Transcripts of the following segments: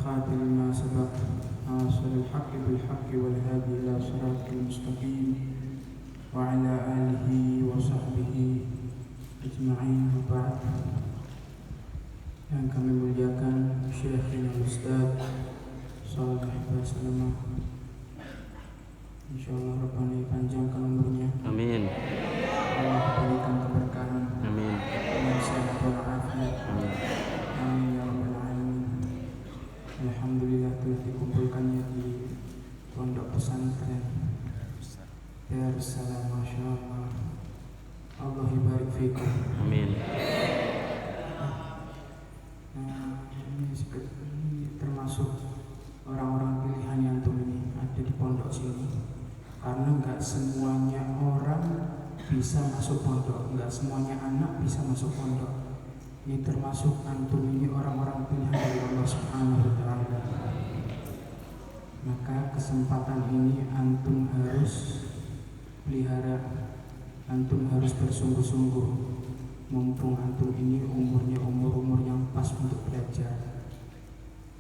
والخاتم لما سبق ناصر الحق بالحق والهادي إلى صراط المستقيم وعلى آله وصحبه أجمعين وبعد. Yang kami muliakan Syekhina Ustaz Shalih Basalamah, insyaallah Rabbani panjangkan umurnya, amin. Allah berikan keberkahan, amin. Dan sehat walafiat, amin. Amin ya rabbal alamin. Alhamdulillah telah dikumpulkannya di pondok pesantren Darussalam, masyaallah. Allah barik fikum, amin. Ini termasuk orang-orang pilihan yang ini ada di pondok sini, karena nggak semuanya orang bisa masuk pondok, nggak semuanya anak bisa masuk pondok. Ini termasuk antum ini orang-orang pilihan dari Allah Subhanahu wa Ta'ala. Maka kesempatan ini antum harus pelihara, antum harus bersungguh-sungguh. Mumpung antum ini umurnya umur yang pas untuk belajar.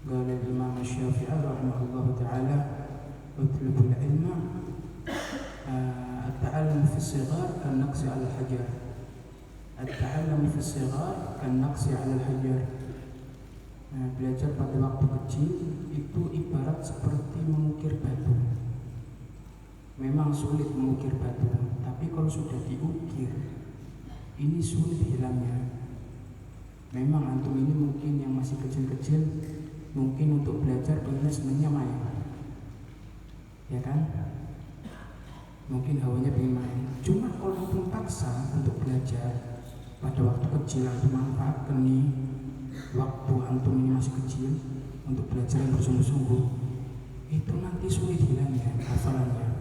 Qala Imam Syafi'i rahimahullah ta'ala, utlubul ilma at-ta'allum fi as-sighar kan-naqsi 'ala al-hajar. At-ta'allum fi as-sighar kan-naqsi 'ala al-hajar. Belajar pada waktu kecil itu ibarat seperti mengukir batu. Memang sulit mengukir batu, tapi kalau sudah diukir ini sulit hilangnya. Memang antum ini mungkin yang masih kecil-kecil, mungkin untuk belajar pengennya senangnya main, ya kan? Mungkin hawanya pengen main. Cuma kalau antum paksa untuk belajar pada waktu kecil, antum manfaatkan nih waktu antum ini masih kecil untuk belajar yang bersungguh-sungguh, itu nanti sulit hilangnya hafalannya.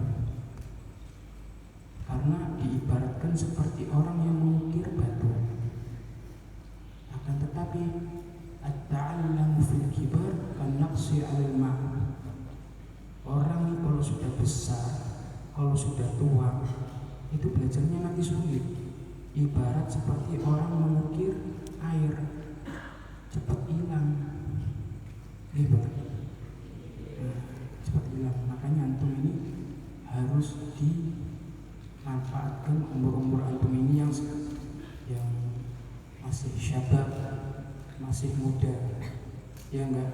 Karena diibaratkan seperti orang yang mengukir batu. Akan tetapi at-ta'allamu fil kibar kan-naqsi 'alal ma'. Orang kalau sudah besar, kalau sudah tua, itu belajarnya nanti sulit. Ibarat seperti orang mengukir air, cepat hilang. Cepat hilang. Makanya antum ini harus manfaatkan umur antum ini yang masih syabab, masih muda, ya enggak?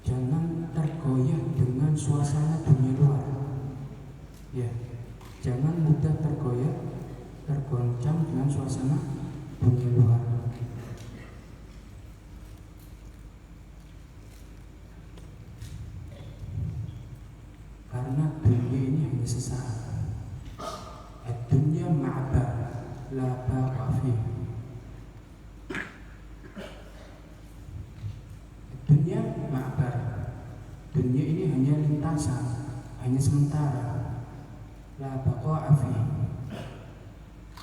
Jangan tergoyah dengan suasana dunia luar, ya. Jangan mudah tergoncang dengan suasana dunia luar. Karena dunia ini hanya sesaat. Dunia ma'bar la baqa fi. Dunia ma'bar. Dunia ini hanya lintasan, hanya sementara. La baqa fi.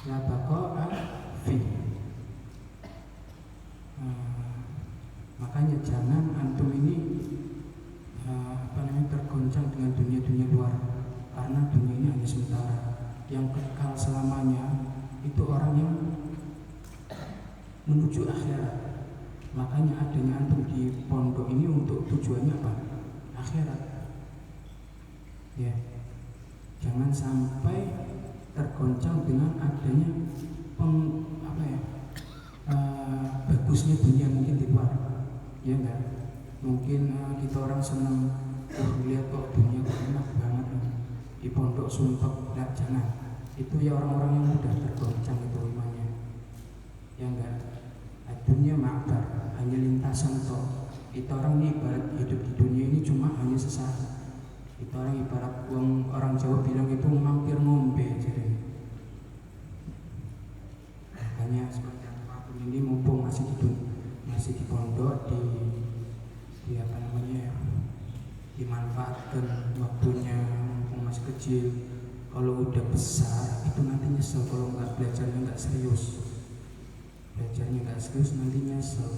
La baqa fi. Makanya jangan antum ini tergoncang dengan dunia luar, karena dunia ini hanya sementara. Yang kekal selamanya itu orang yang menuju akhirat. Makanya adanya antum di pondok ini untuk tujuannya apa? Akhirat. Ya. Jangan sampai tergoncang dengan adanya bagusnya dunia mungkin di luar. Ya enggak? Mungkin kita orang senang lihat kok dunia enak banget di pondok sumpah. Enggak, jangan. Itu ya orang-orang yang mudah tergoncang itu imannya. Ya enggak. Dunia ma'bar, hanya lintasan toh. Itu orang ini ibarat hidup di dunia ini cuma hanya sesaat. Itu orang ibarat orang Jawa bilang itu mampir ngombe jadi. Makanya seperti apapun ini mumpung masih di pondok dimanfaatkan waktunya mumpung masih kecil. Kalau udah besar itu nanti nyesel kalau belajarnya nggak serius. Belajarnya nggak serius nanti nyesel.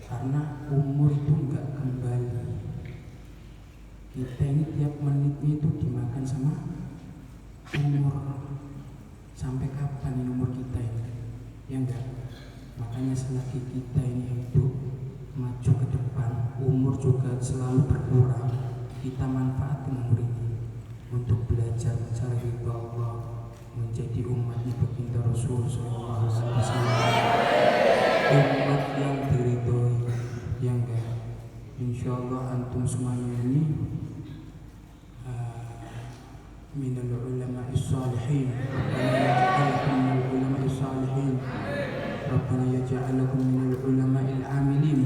Karena umur itu nggak kembali. Kita ini tiap menitnya itu dimakan sama umur. Sampai kapan ini umur kita ini? Ya enggak. Makanya selagi kita ini hidup maju ke depan, umur juga selalu berkurang, kita manfaatkan umur ini untuk belajar mencari ridha Allah, menjadi umatnya baginda Rasul sallallahu alaihi wasallam, umat yang diridhoi, yang enggak. Insyaallah antum semuanya ini minal ulama as-salihin. Rabbana yaj'alakum minal ulama al-amilin.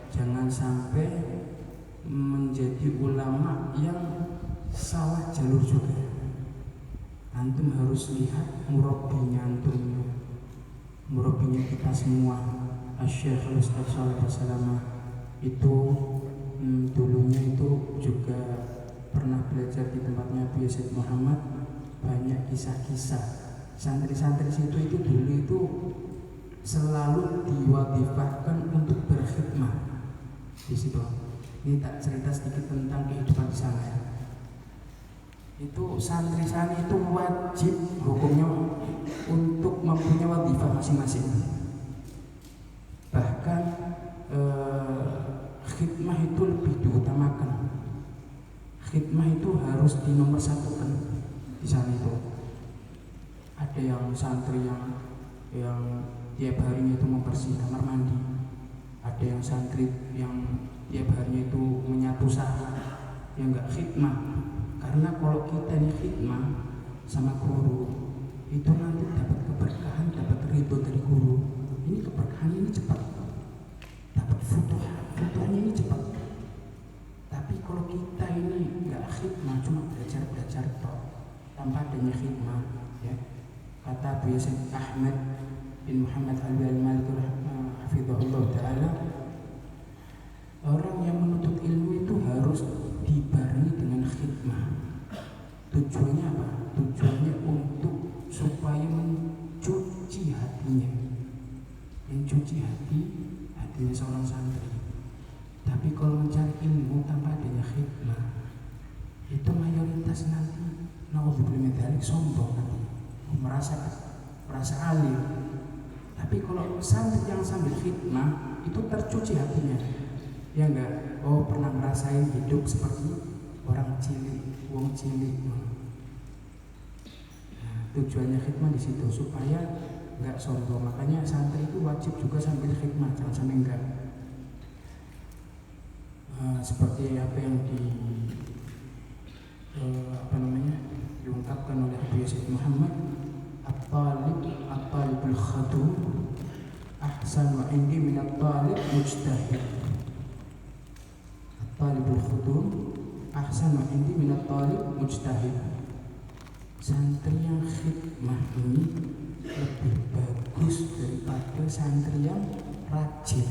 Jangan sampai menjadi ulama yang salah jalur juga. Antum harus lihat murabbinya antum, murabbinya kita semua, Asy-Syaikh Ustaz Shalih Basalamah. Itu dulunya itu juga pernah belajar di tempatnya Abu Yazid Muhammad. Banyak kisah-kisah santri-santri situ itu dulu itu selalu diwadifahkan untuk berkhidmah di situ. Ini tak cerita sedikit tentang kehidupan di sana ya. Itu santri-santri itu wajib hukumnya untuk mempunyai wadifah masing-masing. Bahkan khidmah itu lebih diutamakan. Khidmah itu harus dinomorsatukan di sana itu. Ada yang santri yang tiap harinya itu membersih kamar mandi. Ada yang santri yang tiap harinya itu menyapu sah, yang enggak khidmah. Karena kalau kita ini khidmah sama guru, itu nanti dapat keberkahan, dapat ridho dari guru. Ini keberkahan ini cepat, dapat futuhnya ini cepat. Tapi kalau kita ini enggak khidmah, cuma belajar toh, tanpa adanya khidmah, ya. Kata Abu Yazid Ahmad bin Muhammad Al-Maliki hafizahullah ta'ala, orang yang menuntut ilmu itu harus dibarengi dengan khidmah. Tujuannya apa? Tujuannya untuk supaya mencuci hatinya, hatinya seorang santri. Tapi kalau mencari ilmu tanpa adanya khidmah, itu mayoritas nanti naudzubillah min dzalik, sombong nanti, merasa alim. Tapi kalau santri yang sambil khidmah itu tercuci hatinya, ya enggak? Oh, pernah ngerasain hidup seperti orang cilik, wong cilik. Nah, tujuannya khidmah di situ supaya enggak sombong. Makanya santri itu wajib juga sambil khidmah, jangan sampai enggak. Seperti apa yang diungkapkan oleh Abu Yazid Muhammad, at-talibul khadum ahsanu indi min at-talib mujtahid. At-talibul khadum ahsanu indi min at-talib mujtahid. Santri yang khidmah ini lebih bagus daripada santri yang rajin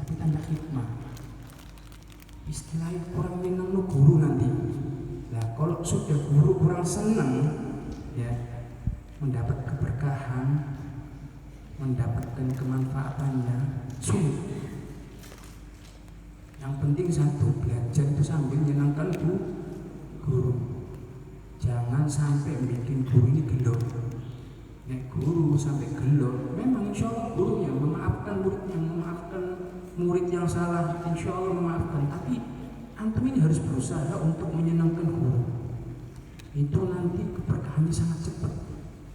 tapi tanpa khidmah. Istilahnya kurang menang guru nanti. Nah, kalau sudah guru kurang senang, ya, mendapat keberkahan, mendapatkan kemanfaatannya, sulit. Yang penting satu, belajar itu sambil menyenangkan guru. Jangan sampai bikin guru ini gelo. Nek guru sampai gelo, memang insya Allah guru yang memaafkan muridnya, memaafkan murid yang salah, insya Allah memaafkan. Tapi antum ini harus berusaha untuk menyenangkan guru. Itu nanti keberkahannya sangat cepat,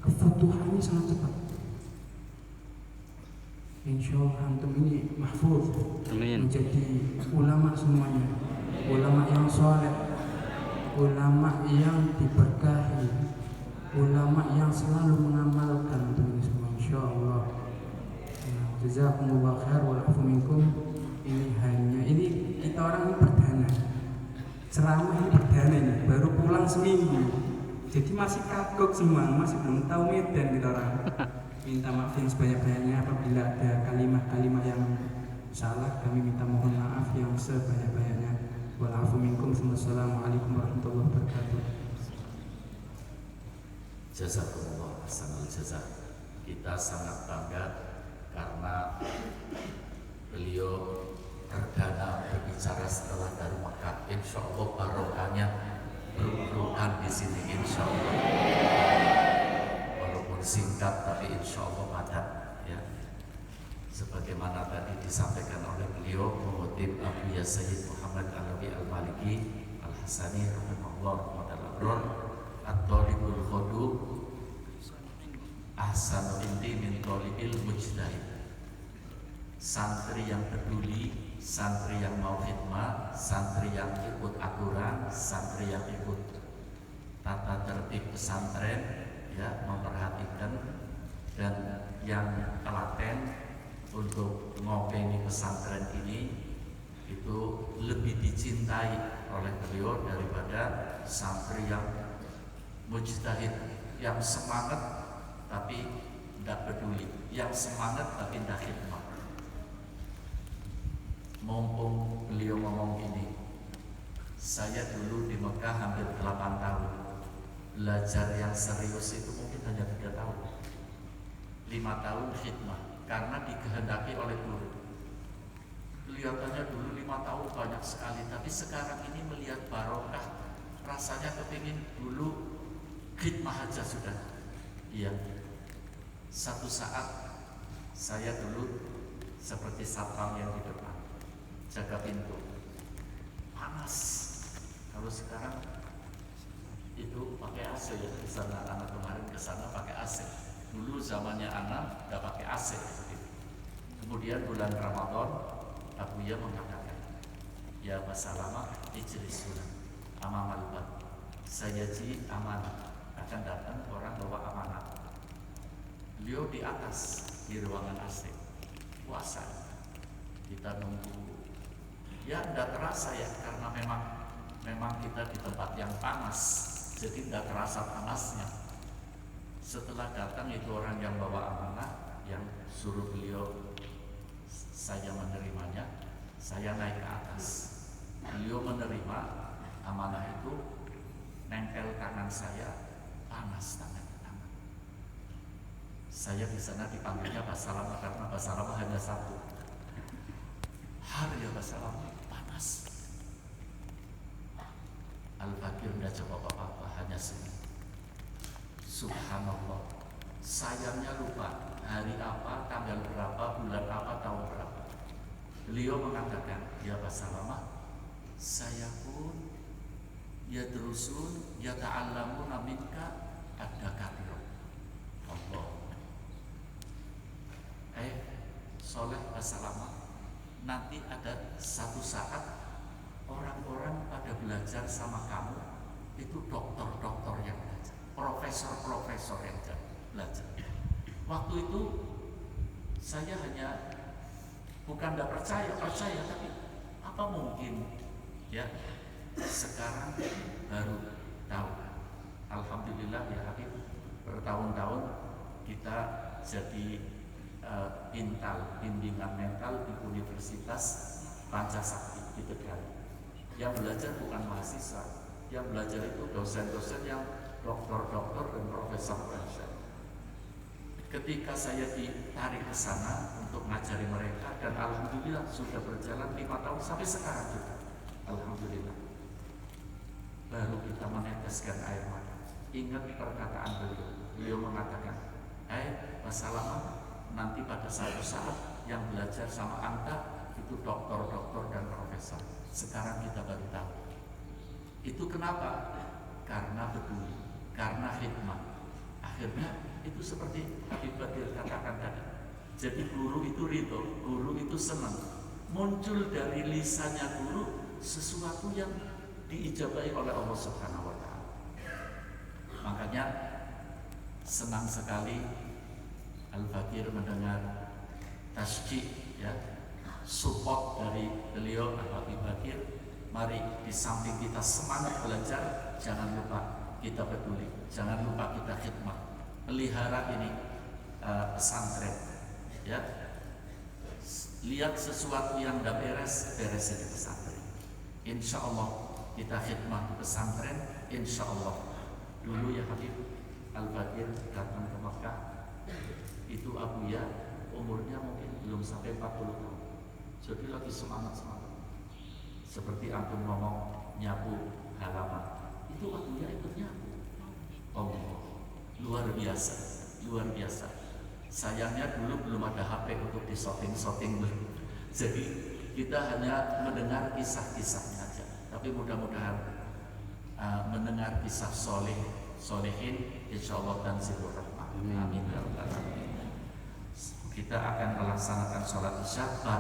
kefutuhannya sangat cepat. Insya Allah antum ini mahfuz, menjadi ulama semuanya, ulama yang soleh, ulama yang diberkahi, ulama yang selalu mengamalkan itu semua. Insya Allah. Jazakumullah khair wal afu minkum. Ini kita orang ini perdana, ceramah ini perdana ini, baru pulang seminggu, jadi masih kagok semua, masih belum tahu medan kita orang. Minta maaf yang sebanyak-banyaknya apabila ada kalimat-kalimat yang salah, kami minta mohon maaf yang sebanyak-banyaknya. Wal afu minkum. Wassalamualaikum warahmatullahi wabarakatuh. Jazakumullah hasanal jazak. Kita sangat bangga karena beliau perdana berbicara setelah dari Makkah. Insya Allah barokahnya berburukan di sini, insya Allah. Walaupun singkat tapi insya Allah padat, ya. Sebagaimana tadi disampaikan oleh beliau bahwa Khotib Abu Ya Sayyid Muhammad Alawi Al-Maliki Al-Hasani rahimahullah Al-Abror At-Tolibul Khodu Ahsanu inti min tolibil mujtahid. Santri yang peduli, santri yang mau khidmat, santri yang ikut aturan, santri yang ikut tata tertib pesantren, ya, memperhatikan, dan yang telaten untuk ngopeni pesantren ini itu lebih dicintai oleh beliau daripada santri yang mujtahid, yang semangat tapi tidak peduli, yang semangat tapi tidak khidmat. Mumpung beliau ngomong ini, saya dulu di Mekah hampir 8 tahun. Belajar yang serius itu mungkin hanya 3 tahun, 5 tahun khidmat karena dikehendaki oleh guru. Kelihatannya dulu 5 tahun banyak sekali, tapi sekarang ini melihat barokah, rasanya kepingin dulu khidmat aja sudah. Iya. Satu saat saya dulu seperti satpam yang di depan, jaga pintu, panas. Kalau sekarang itu pakai AC ya, di sana anak kemarin ke sana pakai AC. Dulu zamannya anak nggak pakai AC. Kemudian bulan Ramadan, Abuya mengatakan, ya Basalama ijlisun amamal bab. Saya ji amanah, akan datang orang bawa amanah. Beliau di atas di ruangan AC, puasa. Kita nunggu. Ya tidak terasa ya, karena memang kita di tempat yang panas, jadi tidak terasa panasnya. Setelah datang itu orang yang bawa amanah, yang suruh beliau, saya menerimanya, saya naik ke atas. Beliau menerima amanah itu, nempel tangan saya, panas tangan. Saya di sana dipanggilnya Basalama karena Basalama hanya satu. Hari ya Basalama, panas. Al-Fakir tidak jawab apa-apa, hanya senyum. Subhanallah, sayangnya lupa hari apa, tanggal berapa, bulan apa, tahun berapa. Beliau mengatakan, ya Basalama, saya pun ya terusun, ya ta'allamuna minka ada kafir. Allah. Soleh Basalama, nanti ada satu saat orang-orang pada belajar sama kamu, itu dokter-dokter yang belajar, profesor-profesor yang belajar. Waktu itu saya hanya bukan tidak percaya, tapi apa mungkin ya, sekarang baru tahu. Alhamdulillah ya Habib, bertahun-tahun kita jadi Intal, bimbingan mental di Universitas Pancasakti di Tegal. Yang belajar bukan mahasiswa, yang belajar itu dosen-dosen yang dokter-dokter dan profesor-profesor. Ketika saya ditarik ke sana untuk ngajari mereka, dan alhamdulillah sudah berjalan 5 tahun sampai sekarang juga. Alhamdulillah. Baru kita meneteskan air mata. Ingat perkataan beliau. Beliau mengatakan, Basalama, nanti pada satu saat yang belajar sama Anda itu dokter-dokter dan profesor. Sekarang kita baru tahu. Itu kenapa? Karena peduli, karena khidmat. Akhirnya itu seperti Habib Badil katakan tadi. Jadi guru itu ridho, guru itu senang. Muncul dari lisannya guru sesuatu yang diijabahi oleh Allah Subhanahu wa Ta'ala. Makanya senang sekali Al-Fakir mendengar tasjid, ya, support dari beliau Al-Habib Bakir. Mari di samping kita semangat belajar, jangan lupa kita peduli, jangan lupa kita khidmat, pelihara ini pesantren, ya. Lihat sesuatu yang tidak beres, beresin di pesantren. Insya Allah kita khidmat di pesantren, insya Allah. Dulu ya Habib Al-Bakir datang ke Mekah, itu Abuya umurnya mungkin belum sampai 40 tahun. Jadi lagi semangat-semangat. Seperti antum ngomong nyapu halaman, itu Abuya ikut nyapu. Allah, luar biasa, luar biasa. Sayangnya dulu belum ada HP untuk di shooting. Jadi Kita hanya mendengar kisah-kisahnya aja, tapi mudah-mudahan mendengar kisah solehin, insya Allah dan zilur rahmah. Amin. Kita akan melaksanakan sholat isya.